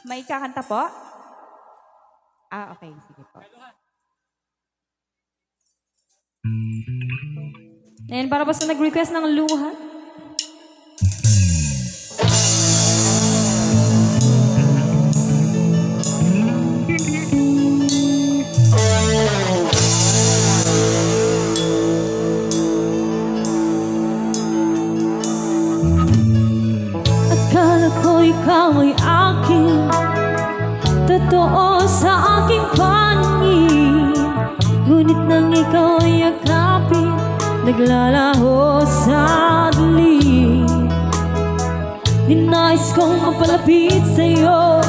May kakanta po? Ah, okay. Sige po. Ayan, para basta nag-request ng luha. Akala ko ikaw ay akin, totoo sa aking paningin. Ngunit nang ikaw ay yakapin, naglalaho sa dilim. Ninais kong mapalapit sa'yo,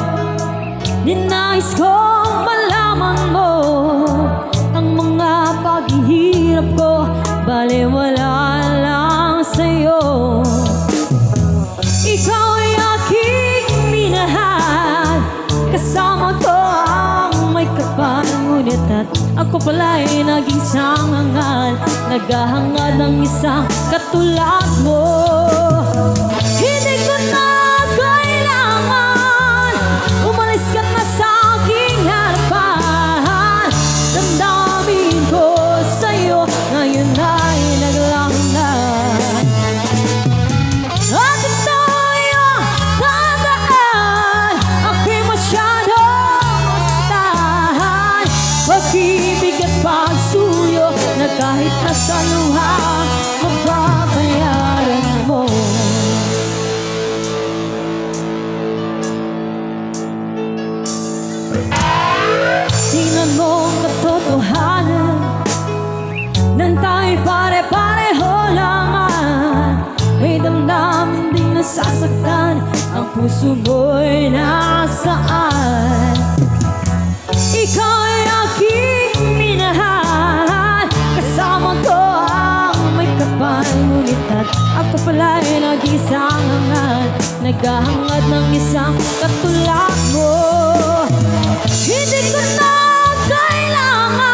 ninais kong malaman mo ang mga paghihirap ko, baliwala lang sa'yo. Ikaw ay aking minahal, kasama ko ang may kapal. Ngunit at ako pala'y naging sangangal, naghahangad ng isang katulad mo. Hindi ko na kailangan, umalis ka na sa aking harapan. Damdamin ko sa'yo, ngayon ay naglanggan. At ito yung tandaan, ako'y masyadong masaktan. Pag-ibig at pagsuyo na kahit nasa luha, mababayaran mo. Tingnan mo ang katotohanan, nang tayo'y pare-pareho lamang. May damdamin ding nasasaktan, ang puso mo'y nasaan. Ikaw ay aking minahal, kasama ko ang may kapal. Ngunit at ako pala'y nag-isang hangal, naghahangad ng isang katulad mo. Hindi ko na kailangan,